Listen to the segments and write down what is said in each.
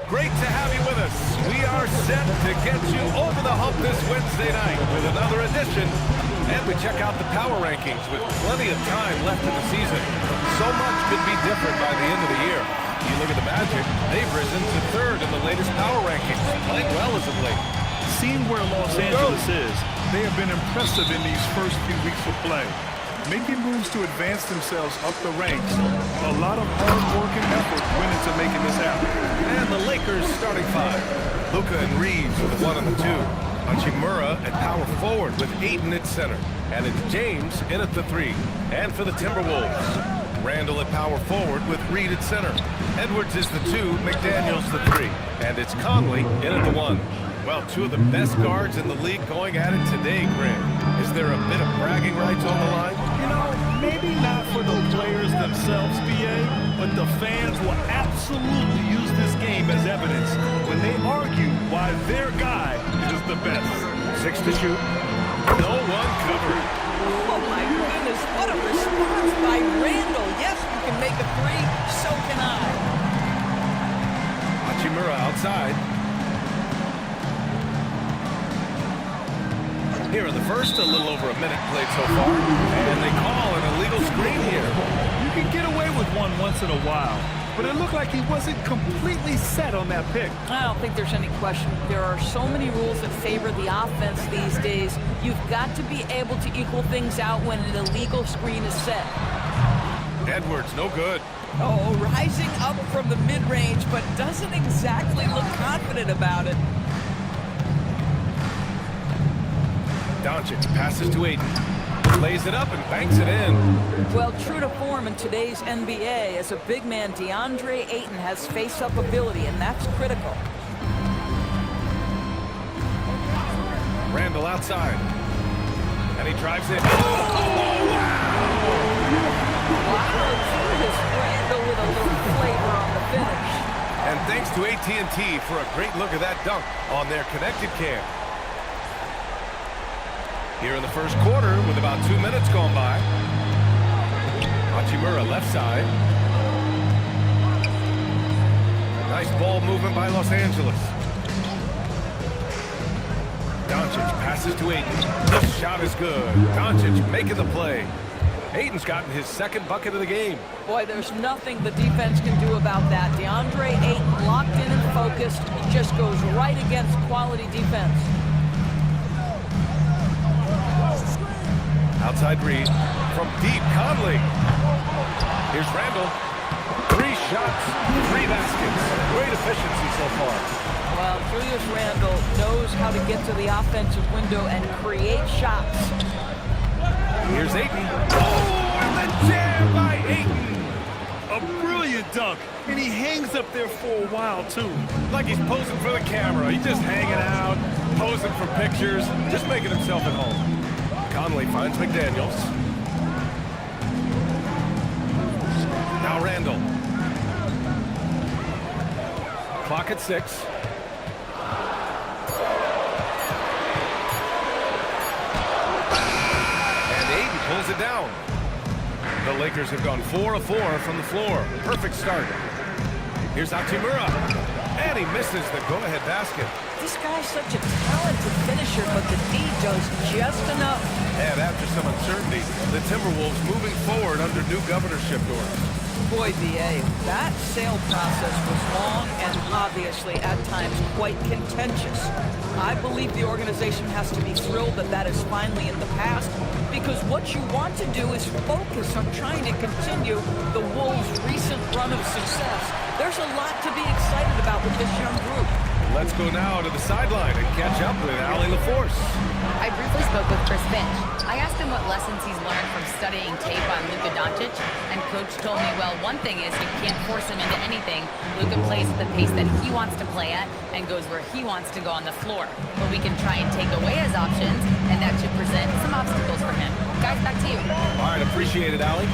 Great to have you with us. We are set to get you over the hump this Wednesday night with another edition. And we check out the power rankings with plenty of time left in the season. So much could be different by the end of the year. You look at the Magic, they've risen to third in the latest power rankings, playing well as of late. Seeing where Los Angeles is, they have been impressive in these first few weeks of play. Making moves to advance themselves up the ranks. A lot of hard work and effort went into making this happen. And the Lakers starting five. Luka and Reeves with the 1 and the 2. Hachimura at power forward with Ayton at center. And it's James in at the 3. And for the Timberwolves, Randall at power forward with Reed at center. Edwards is the 2, McDaniels the 3. And it's Conley in at the 1. Well, two of the best guards in the league going at it today, Grant. Is there a bit of bragging rights on the line? You know, maybe not for the players themselves, BA, but the fans will absolutely use this game as evidence when they argue why their guy is the best. 6 to shoot. No one covered. Oh, my goodness. What a response by Randall. Yes, you can make a 3. So can I. Hachimura outside. Here in the first, a little over a minute played so far. And they call an illegal screen here. You can get away with one once in a while, but it looked like he wasn't completely set on that pick. I don't think there's any question. There are so many rules that favor the offense these days. You've got to be able to equal things out when an illegal screen is set. Edwards, no good. Oh, rising up from the mid-range, but doesn't exactly look confident about it. Doncic passes to Ayton. Lays it up and banks it in. Well, true to form in today's NBA, as a big man, DeAndre Ayton has face-up ability, and that's critical. Randall outside. And he drives it. Oh, wow! Wow, Julius Randall with a little flavor on the finish. And thanks to AT&T for a great look at that dunk on their connected cam. Here in the first quarter with about 2 minutes gone by. Hachimura left side. Nice ball movement by Los Angeles. Doncic passes to Ayton. This shot is good. Doncic making the play. Ayton's gotten his second bucket of the game. Boy, there's nothing the defense can do about that. DeAndre Ayton locked in and focused. He just goes right against quality defense. Outside Reed. From deep, Conley. Here's Randall. 3 shots, 3 baskets. Great efficiency so far. Well, Julius Randall knows how to get to the offensive window and create shots. Here's Ayton. Oh, and the jam by Ayton. A brilliant dunk, and he hangs up there for a while, too. Like he's posing for the camera. He's just hanging out, posing for pictures, just making himself at home. Conley finds McDaniels. Now Randall. Clock at 6. And Ayton pulls it down. The Lakers have gone 4 of 4 from the floor. Perfect start. Here's Hachimura. And he misses the go-ahead basket. This guy's such a talented finisher, but the D does just enough. And after some uncertainty, the Timberwolves moving forward under new governorship orders. Boy, BA, that sale process was long and obviously at times quite contentious. I believe the organization has to be thrilled that that is finally in the past, because what you want to do is focus on trying to continue the Wolves' recent run of success. There's a lot to be excited about with this young group. Let's go now to the sideline and catch up with Allie LaForce. I briefly spoke with Chris Finch. I asked him what lessons he's learned from studying tape on Luka Doncic, and Coach told me, well, one thing is you can't force him into anything. Luka plays at the pace that he wants to play at and goes where he wants to go on the floor. But we can try and take away his options, and that should present some obstacles for him. Guys, back to you. All right, appreciate it, Allie.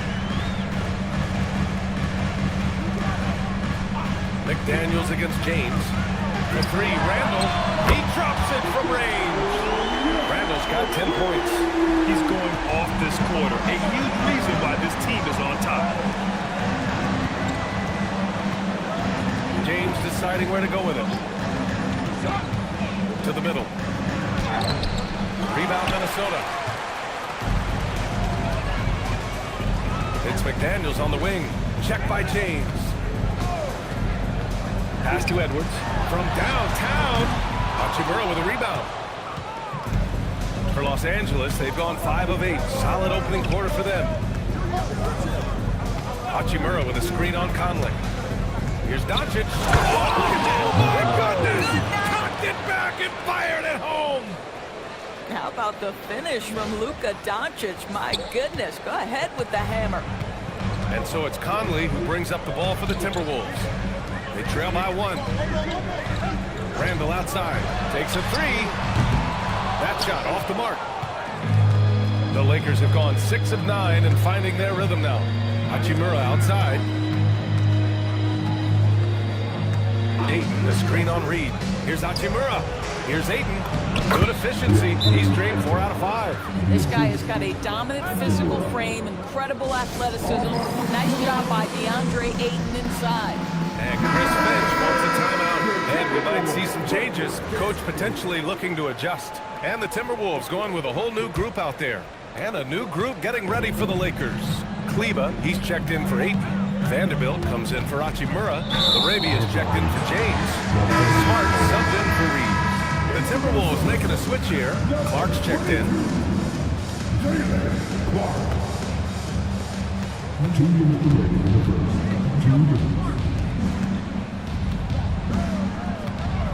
McDaniels against James. The 3, Randall. He drops it from range. Randall's got 10 points. He's going off this quarter. A huge reason why this team is on top. James deciding where to go with it. To the middle. Rebound Minnesota. It's McDaniels on the wing. Check by James. Pass to Edwards. From downtown. Hachimura with a rebound. For Los Angeles, they've gone 5 of 8. Solid opening quarter for them. Hachimura with a screen on Conley. Here's Doncic. Oh, my goodness! Cocked it back and fired it home! How about the finish from Luka Doncic? My goodness, go ahead with the hammer. And so it's Conley who brings up the ball for the Timberwolves. They trail by 1. Randall outside. Takes a 3. That shot off the mark. The Lakers have gone 6 of 9 and finding their rhythm now. Hachimura outside. Ayton, the screen on Reed. Here's Hachimura. Here's Ayton. Good efficiency. He's drained 4 out of 5. This guy has got a dominant physical frame, incredible athleticism. Nice job by DeAndre Ayton inside. And Chris Finch wants a timeout. And we might see some changes. Coach potentially looking to adjust. And the Timberwolves going with a whole new group out there. And a new group getting ready for the Lakers. Kleba, he's checked in for Ayton. Vanderbilt comes in for Hachimura. Larabia's checked in for James. And Smart subbed in for Reed. The Timberwolves making a switch here. Clark's checked in.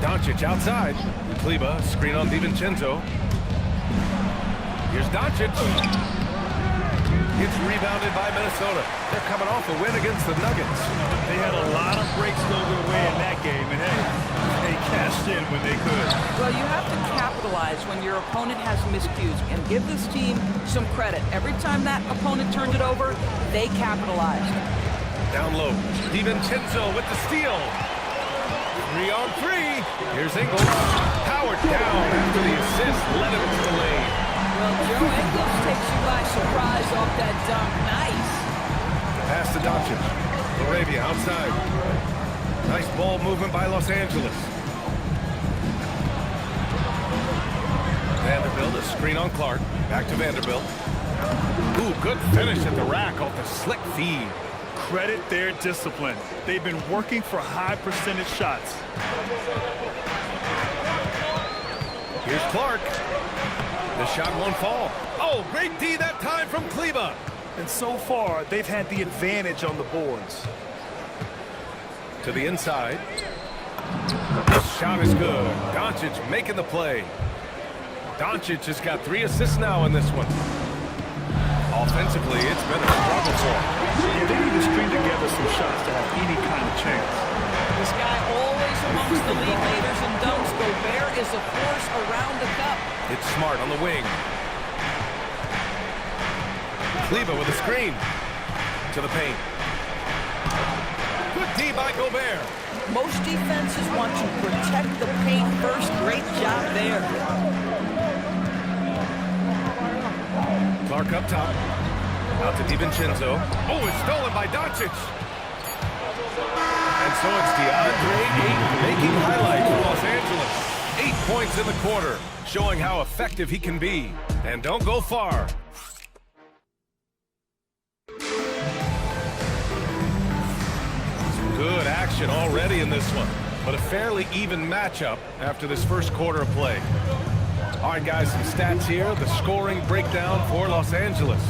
Doncic outside. Kleba, screen on DiVincenzo. Here's Doncic. It's rebounded by Minnesota. They're coming off a win against the Nuggets. They had a lot of breaks go their way in that game, and hey, they cashed in when they could. Well, you have to capitalize when your opponent has miscues and give this team some credit. Every time that opponent turned it over, they capitalized. Down low. DiVincenzo with the steal. 3 on 3. Here's Ingles. Howard down after the assist. Led him to the lane. Well, Joe Ingles takes you by surprise off that dunk. Nice. Pass to Doncic. Arabia outside. Nice ball movement by Los Angeles. Vanderbilt, a screen on Clark. Back to Vanderbilt. Ooh, good finish at the rack off the slick feed. Credit their discipline. They've been working for high percentage shots. Here's Clark. The shot won't fall. Oh, great D that time from Kleba. And so far, they've had the advantage on the boards. To the inside. The shot is good. Doncic making the play. Doncic has got 3 assists now in this one. Offensively, it's been a struggle for him. Yeah, they need to string together some shots to have any kind of chance. This guy always amongst the league leaders in dunks. Gobert is a force around the cup. It's Smart on the wing. Kleba with a screen. To the paint. Good D by Gobert. Most defenses want to protect the paint first. Great job there. Clark up top. Out to DiVincenzo. Oh, it's stolen by Doncic. And so it's DeAndre Ayton making highlights for Los Angeles. 8 points in the quarter, showing how effective he can be. And don't go far. Some good action already in this one, but a fairly even matchup after this first quarter of play. All right, guys, some stats here. The scoring breakdown for Los Angeles.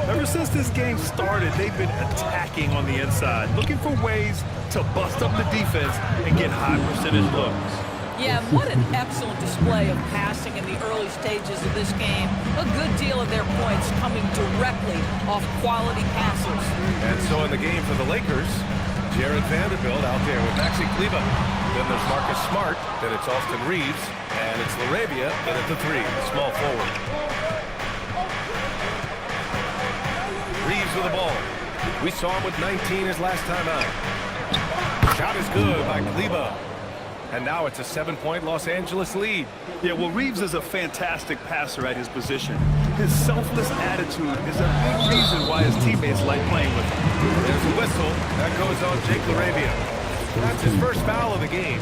Ever since this game started, they've been attacking on the inside, looking for ways to bust up the defense and get high percentage looks. Yeah, what an excellent display of passing in the early stages of this game. A good deal of their points coming directly off quality passes. And so in the game for the Lakers, Jared Vanderbilt out there with Maxi Kleba. Then there's Marcus Smart. Then it's Austin Reeves. And it's Larabia in at the 3, small forward. Reeves with the ball. We saw him with 19 his last time out. Shot is good by Kleba. And now it's a 7-point Los Angeles lead. Yeah, well, Reeves is a fantastic passer at his position. His selfless attitude is a big reason why his teammates like playing with him. There's a whistle. That goes on Jake Larabia. That's his first foul of the game.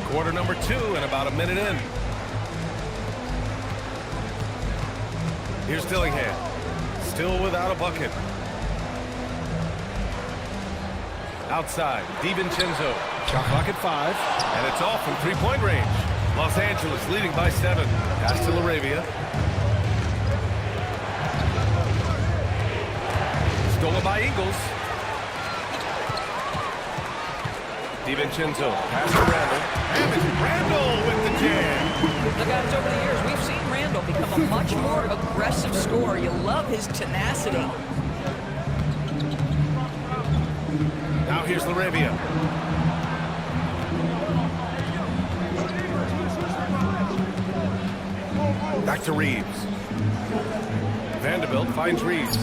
Quarter number 2 and about a minute in. Here's Dillingham. Still without a bucket. Outside, DiVincenzo. Shot clock at 5. And it's off from three-point range. Los Angeles leading by 7. Pass to LaRavia. Stolen by Eagles. DiVincenzo. Pass to Randall. And it's Randall with the jam. The guys, over the years, we've seen Randall become a much more aggressive scorer. You love his tenacity. Now here's LaRavia. Back to Reeves. Vanderbilt finds Reeves.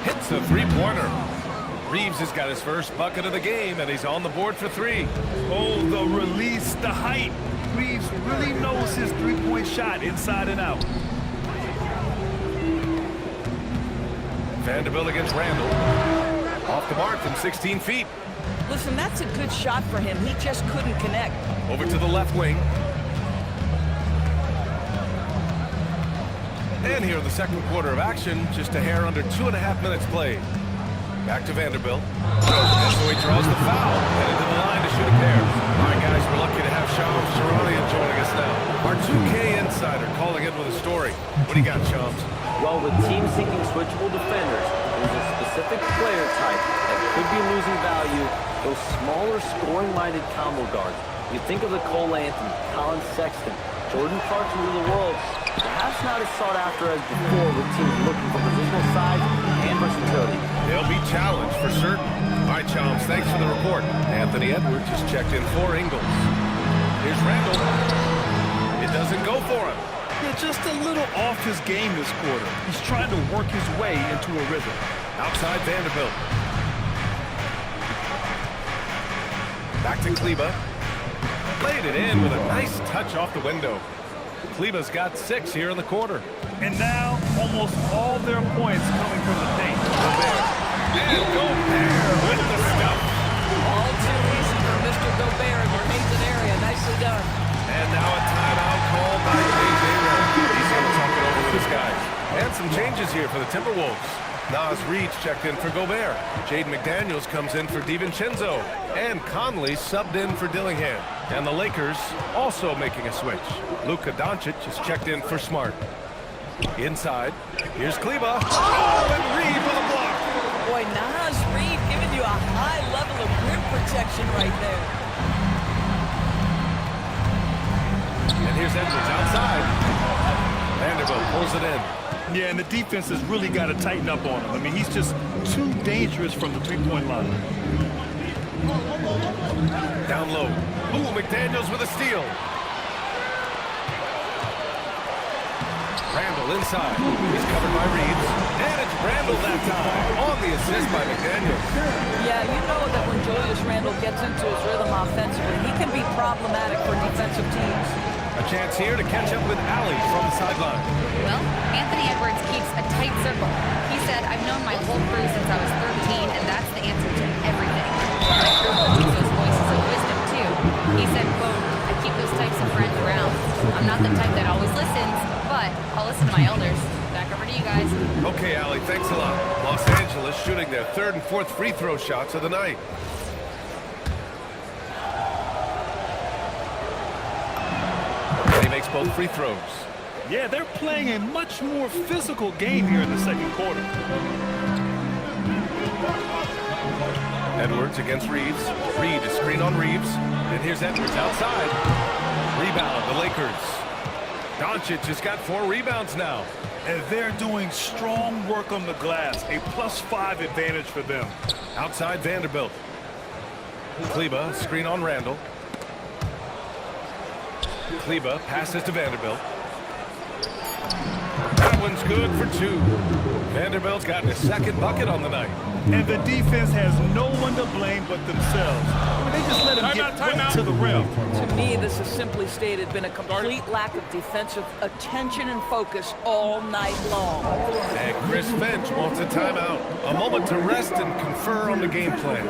Hits a three-pointer. Reeves has got his first bucket of the game, and he's on the board for 3. Oh, the release, the height. Reeves really knows his three-point shot inside and out. Vanderbilt against Randall. Off the mark from 16 feet. Listen, that's a good shot for him. He just couldn't connect. Over to the left wing. And here in the second quarter of action, just a hair under 2.5 minutes played. Back to Vanderbilt. And so he draws the foul. And into the line to shoot a pair. All right, guys, we're lucky to have Shams Charania joining us now. Our 2K insider calling in with a story. What do you got, Shams? Well, with teams seeking switchable defenders, there's a specific player type that could be losing value, those smaller scoring-minded combo guards. You think of the Cole Anthony, Colin Sexton, Jordan Clarkson of the world, perhaps not as sought after as before with teams looking for positional size and versatility. They'll be challenged for certain. All right, Shams, thanks for the report. Anthony Edwards just checked in for Ingles. Here's Randall. It doesn't go for him. Yeah, just a little off his game this quarter. He's trying to work his way into a rhythm. Outside Vanderbilt. Back to Kleba. Played it in with a nice touch off the window. Kleba's got 6 here in the quarter. And now, almost all their points coming from the paint. Gobert. And Gobert with the stuff. All too easy for Mr. Gobert in the painted area. Nicely done. And now a timeout called by J.J. Redick. He's going to talk it over with his guys. And some changes here for the Timberwolves. Nas Reed checked in for Gobert. Jaden McDaniels comes in for DiVincenzo. And Conley subbed in for Dillingham. And the Lakers also making a switch. Luka Doncic is checked in for Smart. Inside, here's Kleba. Oh, and Reed with a block. Boy, Nas Reed giving you a high level of rim protection right there. And here's Edwards outside. Vanderbilt pulls it in. Yeah, and the defense has really got to tighten up on him. I mean, he's just too dangerous from the three-point line. Down low. Ooh, McDaniels with a steal. Randall inside. He's covered by Reeves. And it's Randall that time. On the assist by McDaniels. Yeah, you know that when Julius Randle gets into his rhythm offensively, he can be problematic for defensive teams. A chance here to catch up with Allie from the sideline. Well, Anthony Edwards keeps a tight circle. He said, I've known my whole crew since I was 13, and that's the answer to everything. My crew needs those voices of wisdom, too. He said, quote, I keep those types of friends around. I'm not the type that always listens, but I'll listen to my elders. Back over to you guys. Okay, Allie, thanks a lot. Los Angeles shooting their 3rd and 4th free throw shots of the night. And he makes both free throws. Yeah, they're playing a much more physical game here in the second quarter. Edwards against Reeves. Reed is screen on Reeves. And here's Edwards outside. Rebound, the Lakers. Doncic has got 4 rebounds now. And they're doing strong work on the glass. A +5 advantage for them. Outside Vanderbilt. Kleba, screen on Randall. Kleba passes to Vanderbilt. That one's good for two. Vanderbilt's gotten his second bucket on the night. And the defense has no one to blame but themselves. I mean, they just let him get right to the rim. To me, this has simply stated been a complete lack of defensive attention and focus all night long. And Chris Finch wants a timeout. A moment to rest and confer on the game plan.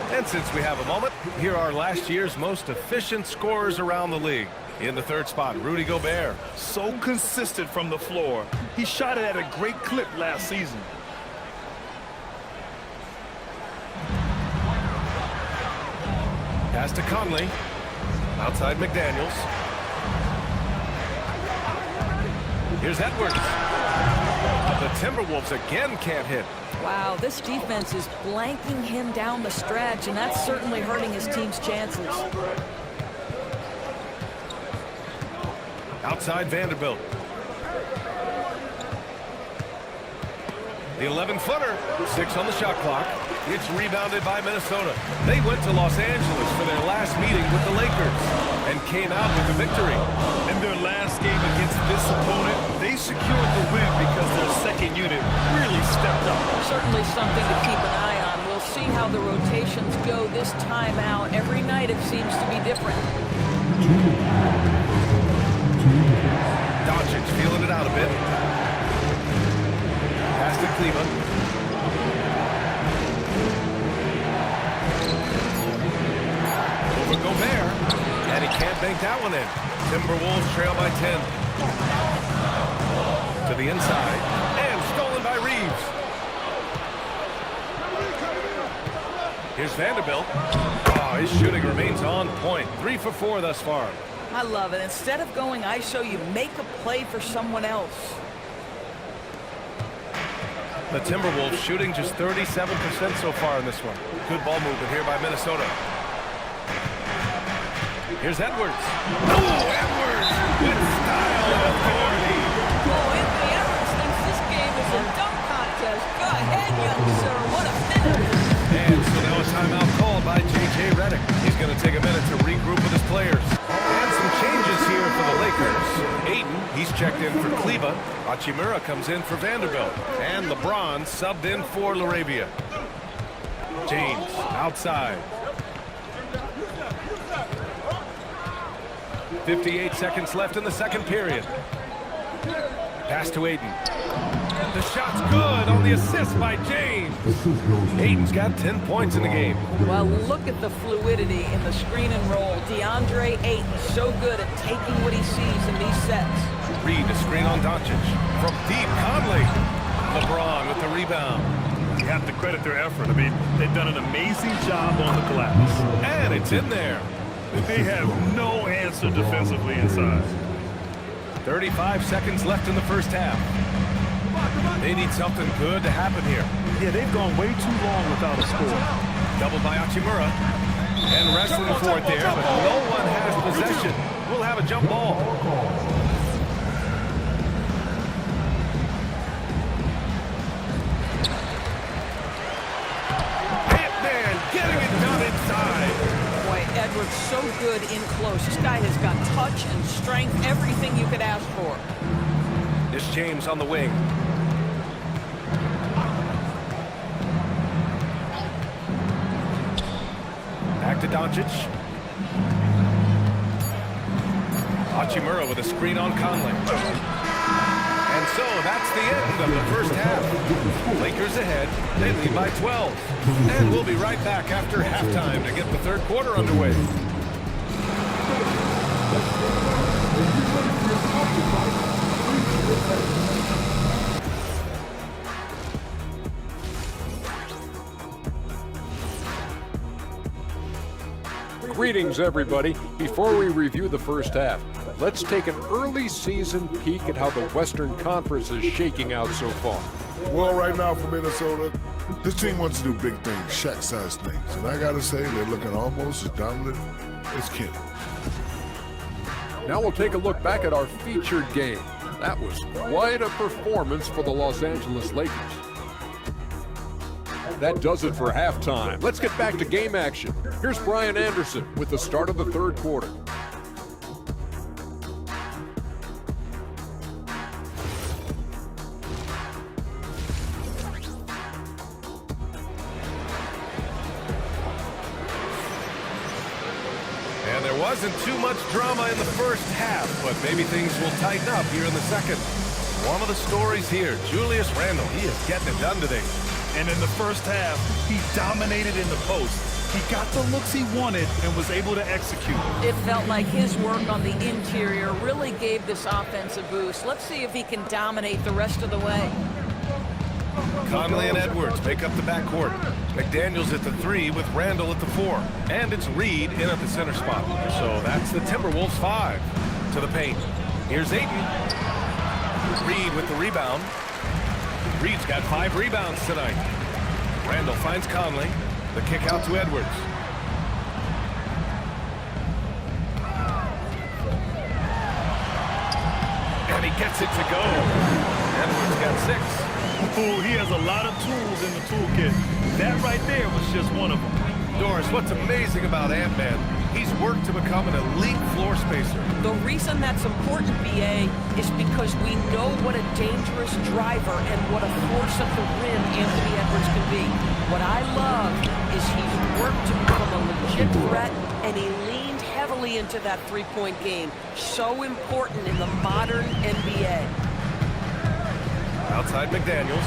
And since we have a moment, here are last year's most efficient scorers around the league. In the third spot, Rudy Gobert. So consistent from the floor. He shot it at a great clip last season. Pass to Conley. Outside McDaniels. Here's Edwards. The Timberwolves again can't hit. Wow, this defense is blanking him down the stretch, and that's certainly hurting his team's chances. Outside Vanderbilt. The 11-footer, 6 on the shot clock. It's rebounded by Minnesota. They went to Los Angeles for their last meeting with the Lakers and came out with a victory. In their last game against this opponent, they secured the win because their second unit really stepped up. Certainly something to keep an eye on. We'll see how the rotations go this time out. Every night it seems to be different. Doncic feeling it out a bit. Pass to Cleveland. Over Gobert. And he can't bank that one in. Timberwolves trail by 10. To the inside. And stolen by Reeves. Here's Vanderbilt. Oh, his shooting remains on point. 3 for 4 thus far. I love it. Instead of going ISO, you make a play for someone else. The Timberwolves shooting just 37% so far in this one. Good ball movement here by Minnesota. Here's Edwards. Oh, Edwards with style and authority. Oh, Anthony Edwards thinks this game is a dunk contest. Go ahead, young sir. What a finish. And so now a timeout called by J.J. Redick. He's going to take a minute to regroup with his players. And some changes here for the Lakers. Ayton, he's checked in for Kleba. Hachimura comes in for Vanderbilt. And LeBron subbed in for LaRavia. James outside. 58 seconds left in the second period. Pass to Ayton. The shot's good on the assist by James. Ayton's got 10 points in the game. Well, look at the fluidity in the screen and roll. DeAndre Ayton so good at taking what he sees in these sets. Reed, a screen on Doncic. From deep, Conley. LeBron with the rebound. You have to credit their effort. I mean, they've done an amazing job on the glass. And it's in there. They have no answer defensively inside. 35 seconds left in the first half. They need something good to happen here. Yeah, they've gone way too long without a score. Doubled by Hachimura. And wrestling for it there, but no one has possession. We'll have a jump ball. Hitman getting it done inside. Boy, Edwards so good in close. This guy has got touch and strength, everything you could ask for. This James on the wing. Back to Doncic. Hachimura with a screen on Conley. And so that's the end of the first half. Lakers ahead. They lead by 12. And we'll be right back after halftime to get the third quarter underway. Greetings, everybody. Before we review the first half, let's take an early season peek at how the Western Conference is shaking out so far. Well, right now for Minnesota, this team wants to do big things, Shaq-sized things. And I got to say, they're looking almost as dominant as Kenny. Now we'll take a look back at our featured game. That was quite a performance for the Los Angeles Lakers. That does it for halftime. Let's get back to game action. Here's Brian Anderson with the start of the third quarter. And there wasn't too much drama in the first half, but maybe things will tighten up here in the second. One of the stories here, Julius Randle, he is getting it done today. And in the first half, he dominated in the post. He got the looks he wanted and was able to execute. It felt like his work on the interior really gave this offense a boost. Let's see if he can dominate the rest of the way. Conley and Edwards make up the backcourt. McDaniels at the 3 with Randle at the 4. And it's Reed in at the center spot. So that's the Timberwolves 5 to the paint. Here's Ayton. Reed with the rebound. Reed's got 5 rebounds tonight. Randle finds Conley. The kick out to Edwards. And he gets it to go. Edwards got 6. Oh, he has a lot of tools in the toolkit. That right there was just one of them. Doris, what's amazing about Ant-Man, he's worked to become an elite floor spacer. The reason that's important, BA, is because we know what a dangerous driver and what a force at the rim Anthony Edwards can be. What I love is he's worked to become a legit threat, and he leaned heavily into that three-point game. So important in the modern NBA. Outside McDaniels.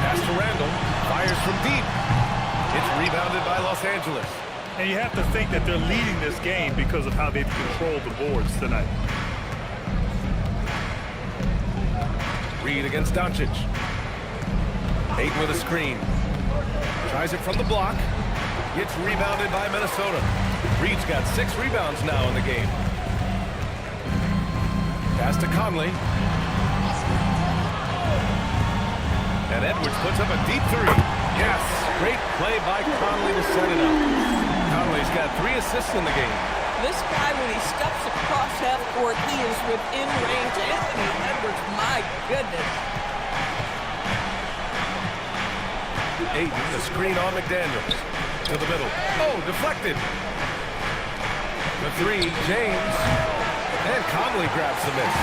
Pass to Randle. Fires from deep. It's rebounded by Los Angeles. And you have to think that they're leading this game because of how they've controlled the boards tonight. Reed against Doncic. Ayton with a screen. Tries it from the block. It's rebounded by Minnesota. Reed's got 6 rebounds now in the game. Pass to Conley. And Edwards puts up a deep 3. Yes, great play by Conley to set it up. Conley's got 3 assists in the game. This guy, when he steps across half court, he is within range. Anthony Edwards, my goodness. Ayton, the screen on McDaniels. To the middle. Oh, deflected. The 3, James. And Conley grabs the miss.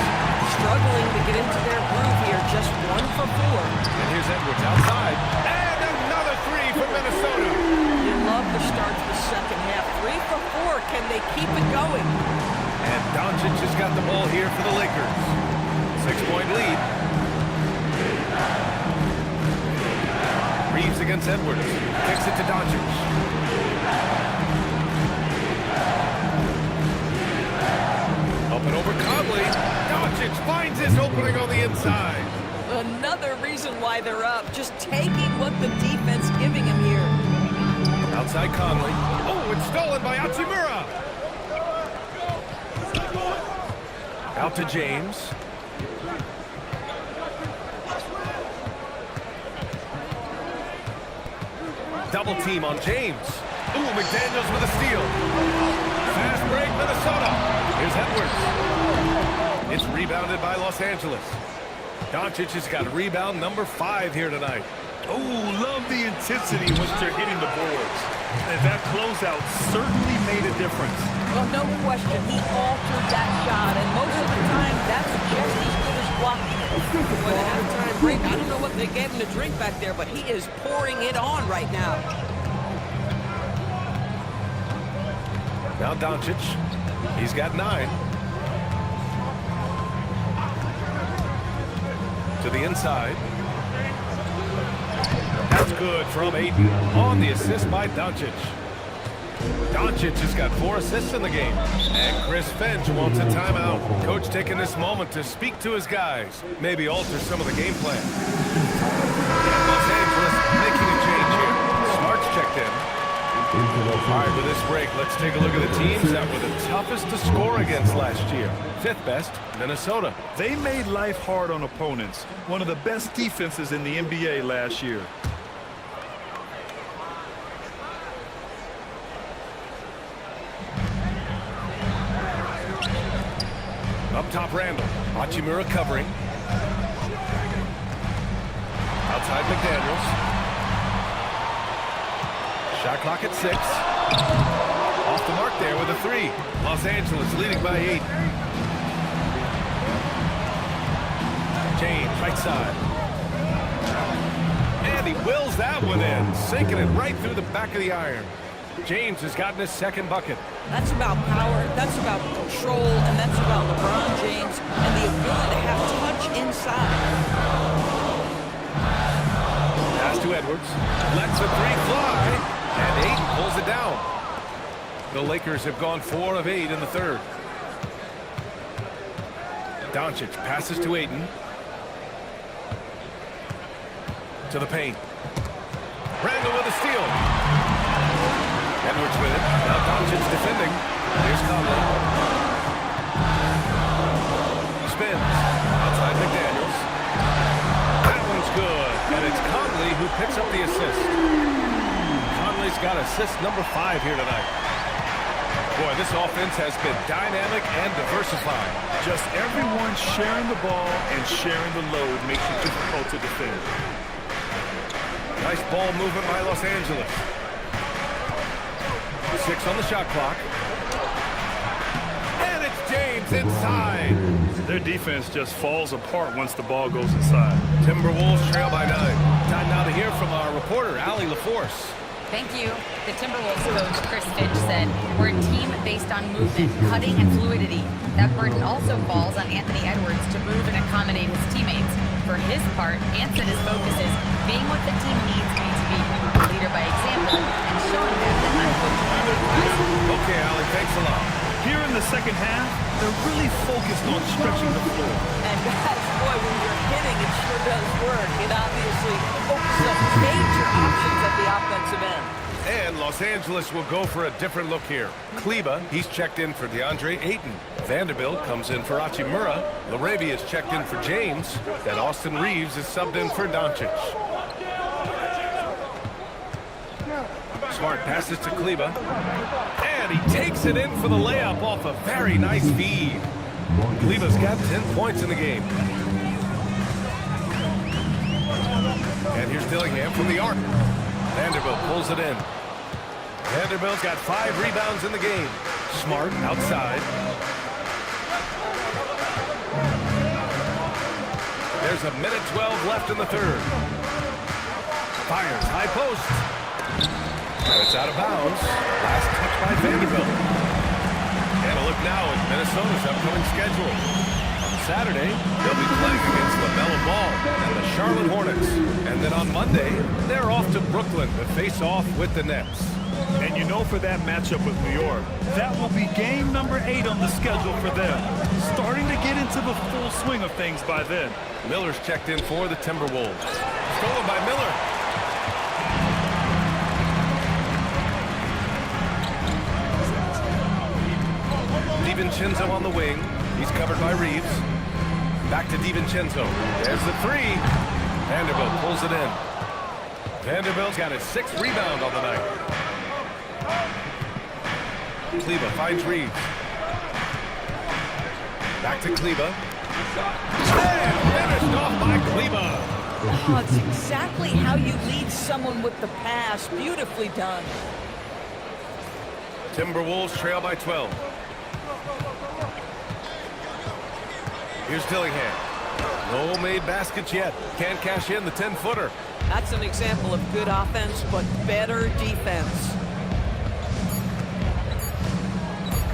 Struggling to get into their groove here, just 1 for 4. And here's Edwards outside. And another 3 for Minnesota. You love the start to the second half. 3 for 4. Can they keep it going? And Doncic has got the ball here for the Lakers. 6-point lead. Reeves against Edwards. Kicks it to Doncic. Up and over Conley. Doncic finds his opening on the inside. Another reason why they're up. Just taking what the defense giving him here. Outside Conley. Oh, it's stolen by Hachimura. Out to James. Double team on James. Ooh, McDaniels with a steal. Fast break, Minnesota. Here's Edwards. It's rebounded by Los Angeles. Doncic has got rebound number 5 here tonight. Oh, love the intensity once they're hitting the boards. And that closeout certainly made a difference. Well, no question, he altered that shot, and most of the time, that's just as good as blocking it. With a halftime break, I don't know what they gave him to drink back there, but he is pouring it on right now. Now Doncic, he's got 9. To the inside. That's good from Ayton on the assist by Doncic. Doncic has got 4 assists in the game. And Chris Finch wants a timeout. Coach taking this moment to speak to his guys. Maybe alter some of the game plan. And Los Angeles making a change here. Smart's checked in. All right, with this break, let's take a look at the teams that were the toughest to score against last year. Fifth best, Minnesota. They made life hard on opponents. One of the best defenses in the NBA last year. Up top, Randall. Hachimura covering. Outside, McDaniels. Shot clock at 6. Off the mark there with a 3. Los Angeles leading by 8. James, right side. And he wills that one in, sinking it right through the back of the iron. James has gotten his second bucket. That's about power, that's about control, and that's about LeBron James and the ability to have touch inside. Pass to Edwards. Lets a 3 fly, and Ayton pulls it down. The Lakers have gone 4 of 8 in the third. Doncic passes to Ayton. To the paint. Randall with a steal. Edwards with it. Now Doncic defending. Here's Conley. Spins. Outside McDaniels. That one's good. And it's Conley who picks up the assist. Conley's got assist number 5 here tonight. Boy, this offense has been dynamic and diversified. Just everyone sharing the ball and sharing the load makes it difficult to defend. Nice ball movement by Los Angeles. 6 on the shot clock. And it's James inside. Their defense just falls apart once the ball goes inside. Timberwolves trail by 9. Time now to hear from our reporter, Allie LaForce. Thank you. The Timberwolves coach, Chris Finch, said, "We're a team based on movement, cutting, and fluidity. That burden also falls on Anthony Edwards to move and accommodate his teammates. For his part, Ant said his focus is being what the team needs me to be, a leader by example, and showing them that I'm coaching on the horizon." Okay, Allie, thanks a lot. Here in the second half, they're really focused on stretching the floor. And guys, boy, when you're hitting, it sure does work. It obviously opens up major options at the offensive end. And Los Angeles will go for a different look here. Kleba, he's checked in for DeAndre Ayton. Vanderbilt comes in for Hachimura. Laravia is checked in for James. And Austin Reeves is subbed in for Doncic. Smart passes to Kleba. And he takes it in for the layup off a very nice feed. Kleba's got 10 points in the game. And here's Dillingham from the arc. Vanderbilt pulls it in. Vanderbilt's got 5 rebounds in the game. Smart outside. There's a minute 12 left in the third. Fires high post. And it's out of bounds. Last touch by Vanderbilt. And a look now at Minnesota's upcoming schedule. On Saturday, they'll be playing against LaMelo Ball and the Charlotte Hornets. And then on Monday, they're off to Brooklyn to face off with the Nets. And you know, for that matchup with New York, that will be game number 8 on the schedule for them. Starting to get into the full swing of things by then. Miller's checked in for the Timberwolves. Stolen by Miller. DiVincenzo on the wing. He's covered by Reeves. Back to DiVincenzo. There's the 3. Vanderbilt pulls it in. Vanderbilt's got his 6th rebound on the night. Kleba finds Reeves. Back to Kleba. And finished off by Kleba. Oh, it's exactly how you lead someone with the pass. Beautifully done. Timberwolves trail by 12. Here's Dillingham. No made baskets yet. Can't cash in the 10-footer. That's an example of good offense, but better defense.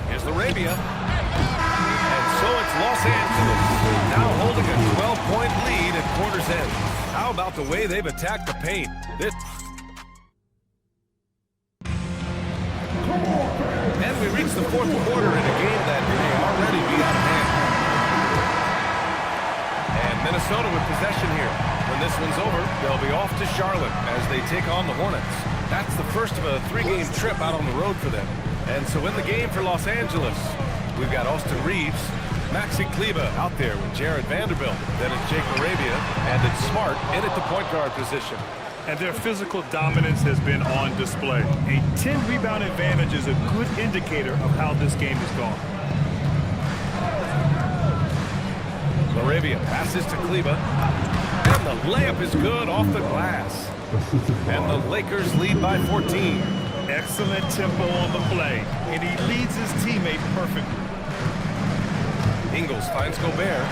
Here's Laravia. And so it's Los Angeles, now holding a 12-point lead at quarter's end. How about the way they've attacked the paint? And we reach the 4th quarter in a game that may already be out of hand. And Minnesota with possession here. When this one's over, they'll be off to Charlotte as they take on the Hornets. That's the first. first of a 3-game trip out on the road for them. And so in the game for Los Angeles, we've got Austin Reeves, Maxi Kleber out there with Jared Vanderbilt. Then it's Jake Arabia, and it's Smart in at the point guard position. And their physical dominance has been on display. A 10-rebound advantage is a good indicator of how this game has gone. Arabia passes to Kleber, and the layup is good off the glass. And the Lakers lead by 14. Excellent tempo on the play, and he leads his teammate perfectly. Ingles finds Gobert.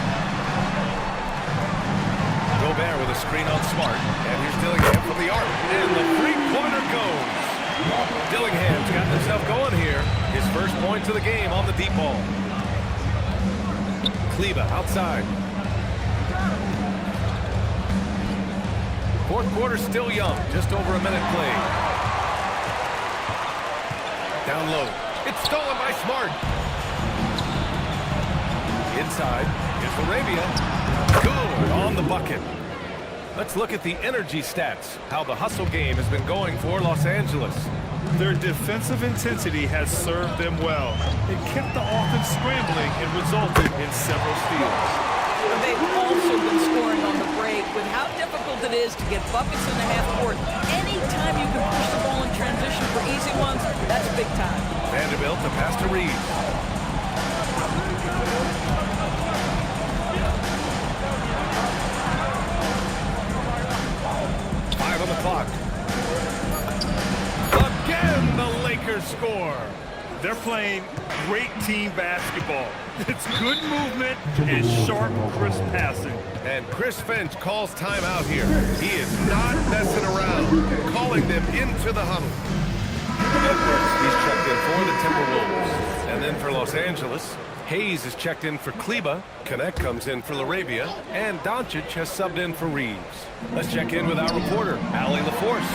Gobert with a screen on Smart. And here's Dillingham from the arc. And the three-pointer goes. Dillingham's got himself going here. His first point to the game on the deep ball. Kleber outside. Fourth quarter still young. Just over a minute played. Down low. It's stolen by Smart. Inside, here's Arabia. Good on the bucket. Let's look at the energy stats, how the hustle game has been going for Los Angeles. Their defensive intensity has served them well. It kept the offense scrambling and resulted in several steals. They've also been scoring on the break. With how difficult it is to get buckets in the half court, anytime you can push the ball in transition for easy ones, that's big time. Vanderbilt to pass to Reeves. On the clock. Again, the Lakers score. They're playing great team basketball. It's good movement and sharp, crisp passing. And Chris Finch calls timeout here. He is not messing around, calling them into the huddle. Edwards, he's checked in for the Timberwolves. And then for Los Angeles, Hayes is checked in for Kleber. Connect comes in for LaRavia. And Doncic has subbed in for Reeves. Let's check in with our reporter, Allie LaForce.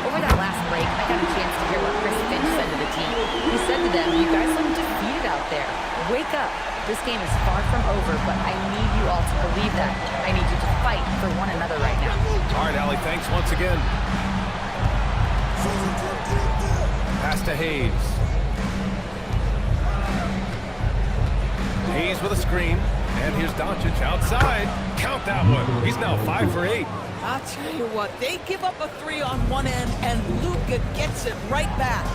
Over that last break, I got a chance to hear what Chris Finch said to the team. He said to them, "You guys look defeated out there. Wake up. This game is far from over, but I need you all to believe that. I need you to fight for one another right now." All right, Allie, thanks once again. Pass to Hayes. Hayes with a screen. And here's Doncic outside. Count that one. He's now 5 for 8. I'll tell you what, they give up a 3 on one end, and Luka gets it right back.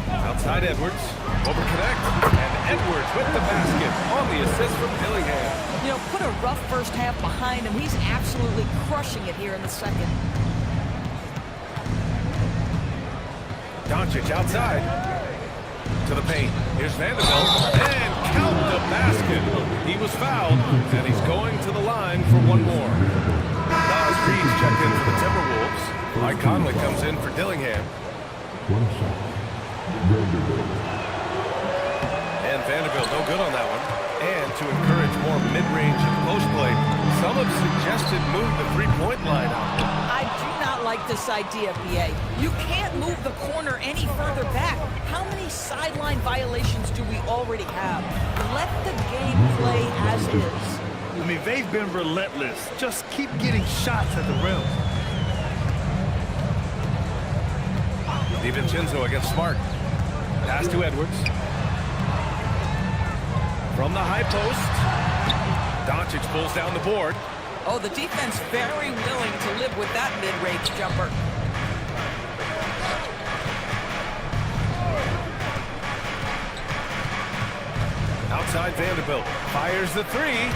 Outside Edwards. Over connect. And Edwards with the basket on the assist from Dillingham. You know, put a rough first half behind him. He's absolutely crushing it here in the second. Doncic outside. To the paint. Here's Vanderbilt. And count the basket. He was fouled, and he's going to the line for one more. Nas Reeves checked in for the Timberwolves. Mike Conley comes in for Dillingham. And Vanderbilt no good on that one. And to encourage more mid-range and post play, some have suggested move the three-point line out. I do not like this idea, BA. You can't move the corner any further back. How many sideline violations do we already have? Let the game play as is. I mean, they've been relentless. Just keep getting shots at the rim. DiVincenzo against Smart. Pass to Edwards. From the high post. Doncic pulls down the board. Oh, the defense very willing to live with that mid-range jumper. Outside Vanderbilt. Fires the three.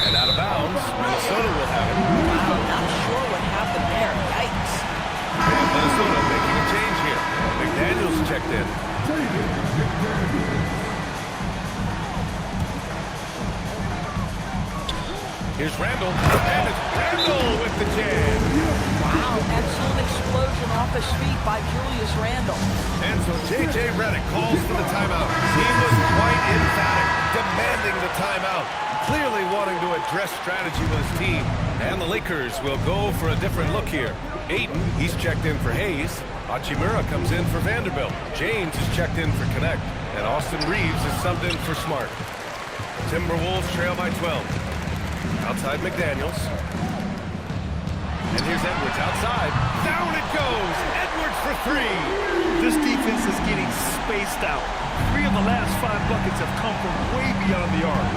And out of bounds. Minnesota will have it. Wow, not sure what happened there. Yikes. And Minnesota making a change here. McDaniels checked in. Here's Randall. And it's Randall with the jam. Wow, excellent explosion off his feet by Julius Randle. And so J.J. Redick calls for the timeout. He was quite emphatic, demanding the timeout, clearly wanting to address strategy with his team. And the Lakers will go for a different look here. Ayton, he's checked in for Hayes. Hachimura comes in for Vanderbilt. James is checked in for Connect. And Austin Reeves is subbed in for Smart. Timberwolves trail by 12. Outside McDaniels. And here's Edwards outside. Down it goes. three. This defense is getting spaced out. 3 of the last 5 buckets have come from way beyond the arc.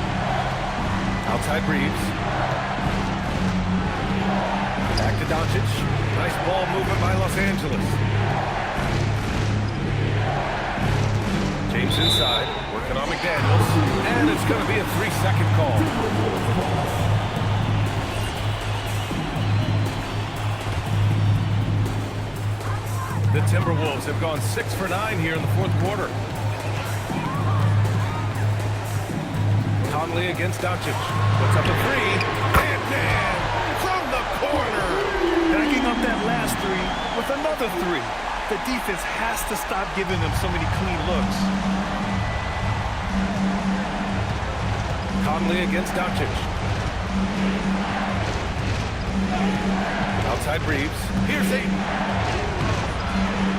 Outside Reeves. Back to Doncic. Nice ball movement by Los Angeles. James inside. Working on McDaniels. And it's going to be a 3-second call. The Timberwolves have gone 6 for 9 here in the fourth quarter. Conley against Doncic. Puts up a 3. And man, from the corner. Backing up that last 3 with another 3. The defense has to stop giving them so many clean looks. Conley against Doncic. Outside Reeves. Here's Ayton.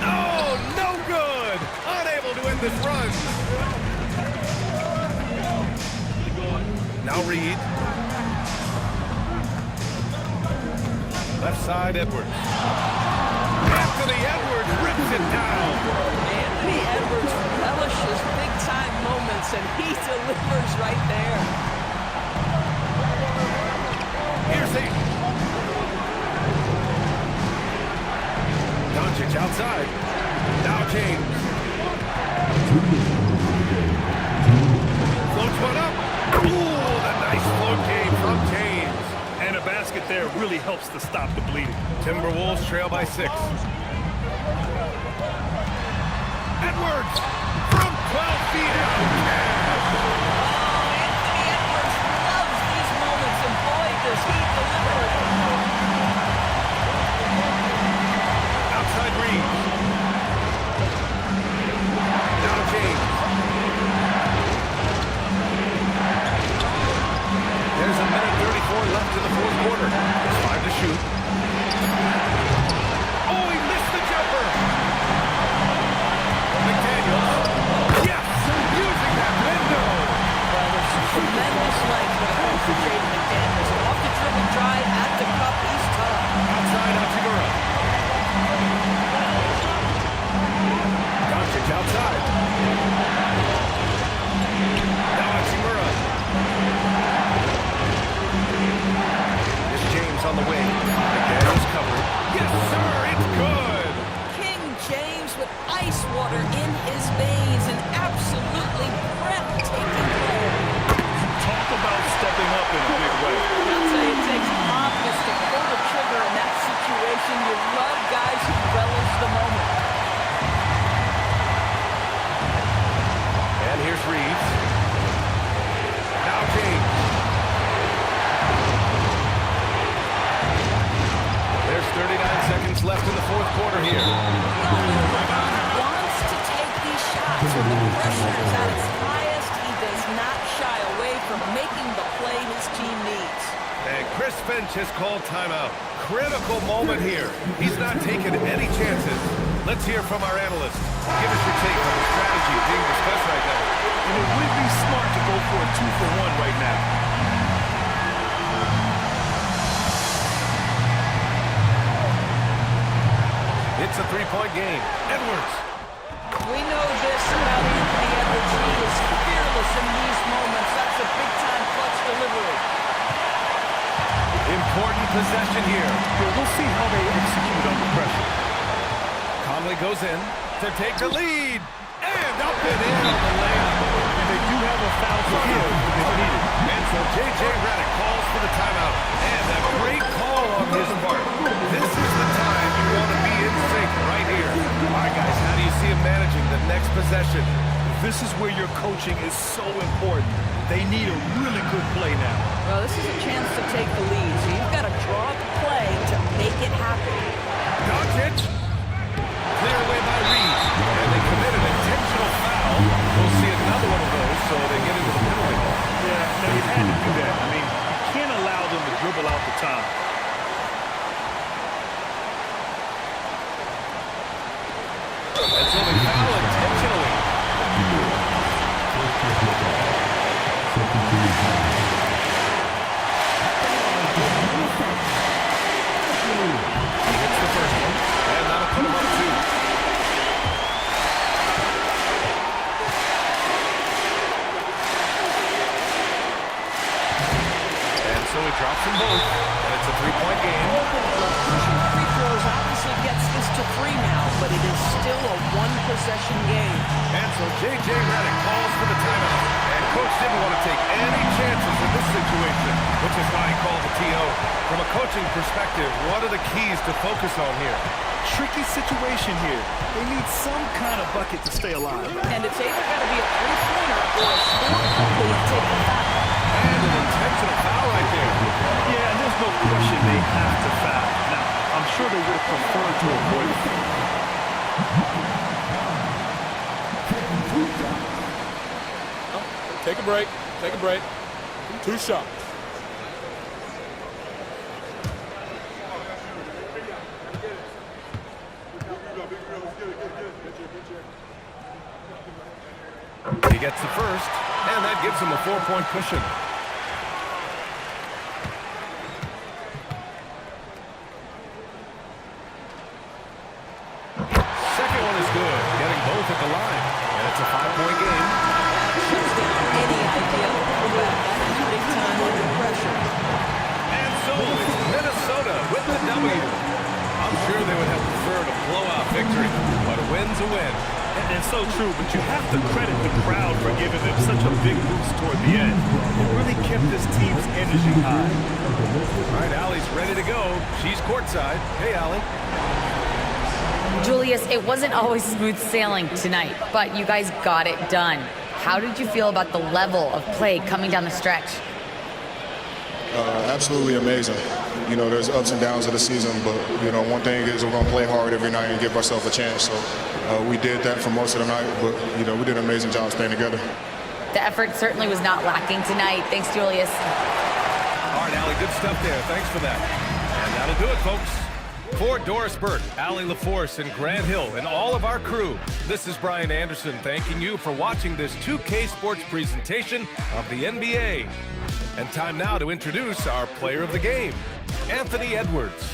Oh, no good. Unable to end this run. Now Reed. Left side, Edwards. Anthony Edwards rips it down. Anthony Edwards relishes big-time moments, and he delivers right there. Here's Ayton. Doncic outside. Now James. Floats one up. Ooh, the nice float game from James. And a basket there really helps to stop the bleeding. Timberwolves trail by 6. Edwards from 12 feet out. Anthony Edwards loves these moments, and boy, does he deliver. Outside Reeves. Now James. There's a minute 34 left in the fourth quarter. There's 5 to shoot. Oh, he missed the jumper. McDaniels. Yes, using that window. Well, there's some tremendous legs when it comes to Jaden McDaniels. Off the dribble drive, at the cup, he's tough. Outside Hachimura. Doncic outside. Now Hachimura. It's James on the wing. McDaniels covered. Yes, sir, it's good. King James with ice water in his veins, an absolutely breathtaking goal. Talk about stepping up in a big way. I'll tell you, it takes confidence to pull the trigger in that situation. You love guys who relish the moment. And here's Reeves. Now James. There's 39 seconds left in the fourth quarter here. Wants to take these shots. When the pressure is at its highest, he does not shy away from making the play his team needs. And Chris Finch has called timeout. Critical moment here. He's not taking any chances. Let's hear from our analyst. Give us your take on the strategy being discussed right now. And it would be smart to go for a 2-for-1 right now. It's a 3-point game. Edwards. We know this about Anthony Edwards. He is fearless in these moments. That's a big-time clutch delivery. Important possession here. But we'll see how they execute under pressure. Conley goes in to take the lead. And up and in on the layup. And they do have a foul to give if needed. And so J.J. Redick calls for the timeout. And a great call on his part. This is the time you want to be in sync right here. All right, guys, how do you see him managing the next possession? This is where your coaching is so important. They need a really good play now. Well, this is a chance to take the lead, so you've got to draw up the play to make it happen. Doncic. Clear away by Reed. And they commit an intentional foul. We'll see another one of those, so they get into the penalty ball. Yeah, they've had to do that. I mean, you can't allow them to dribble out the time. And so they foul intentionally. He hits the first one, and that'll put him on 2. but it is still a one-possession game. And so J.J. Redick calls for the timeout. And coach didn't want to take any chances in this situation, which is why he called the TO. From a coaching perspective, what are the keys to focus on here? Tricky situation here. They need some kind of bucket to stay alive. And it's either got to be a three-pointer or a score when you take the foul. And an intentional foul right there. Yeah, and there's no question they have to foul. Now, I'm sure they would have preferred to avoid it. Take a break. Take a break. 2 shots. He gets the first, and that gives him a 4-point cushion. Second one is good, getting both at the line, and it's a 5-point game. Shuts down any idea of comeback. That is big time under pressure. And so it's Minnesota with the W. I'm sure they would have preferred a blowout victory, but a win's a win. And so true, but you have to credit the crowd for giving them such a big boost toward the end. It really kept this team's energy high. All right, Allie's ready to go. She's courtside. Hey, Allie. Julius, it wasn't always smooth sailing tonight, but you guys got it done. How did you feel about the level of play coming down the stretch? Absolutely amazing. You know, there's ups and downs of the season, but, you know, one thing is we're going to play hard every night and give ourselves a chance. So we did that for most of the night, but, you know, we did an amazing job staying together. The effort certainly was not lacking tonight. Thanks, Julius. All right, Allie, good stuff there. Thanks for that. And that'll do it, folks. For Doris Burke, Allie LaForce, and Grant Hill, and all of our crew, this is Brian Anderson thanking you for watching this 2K Sports presentation of the NBA. And time now to introduce our player of the game, Anthony Edwards.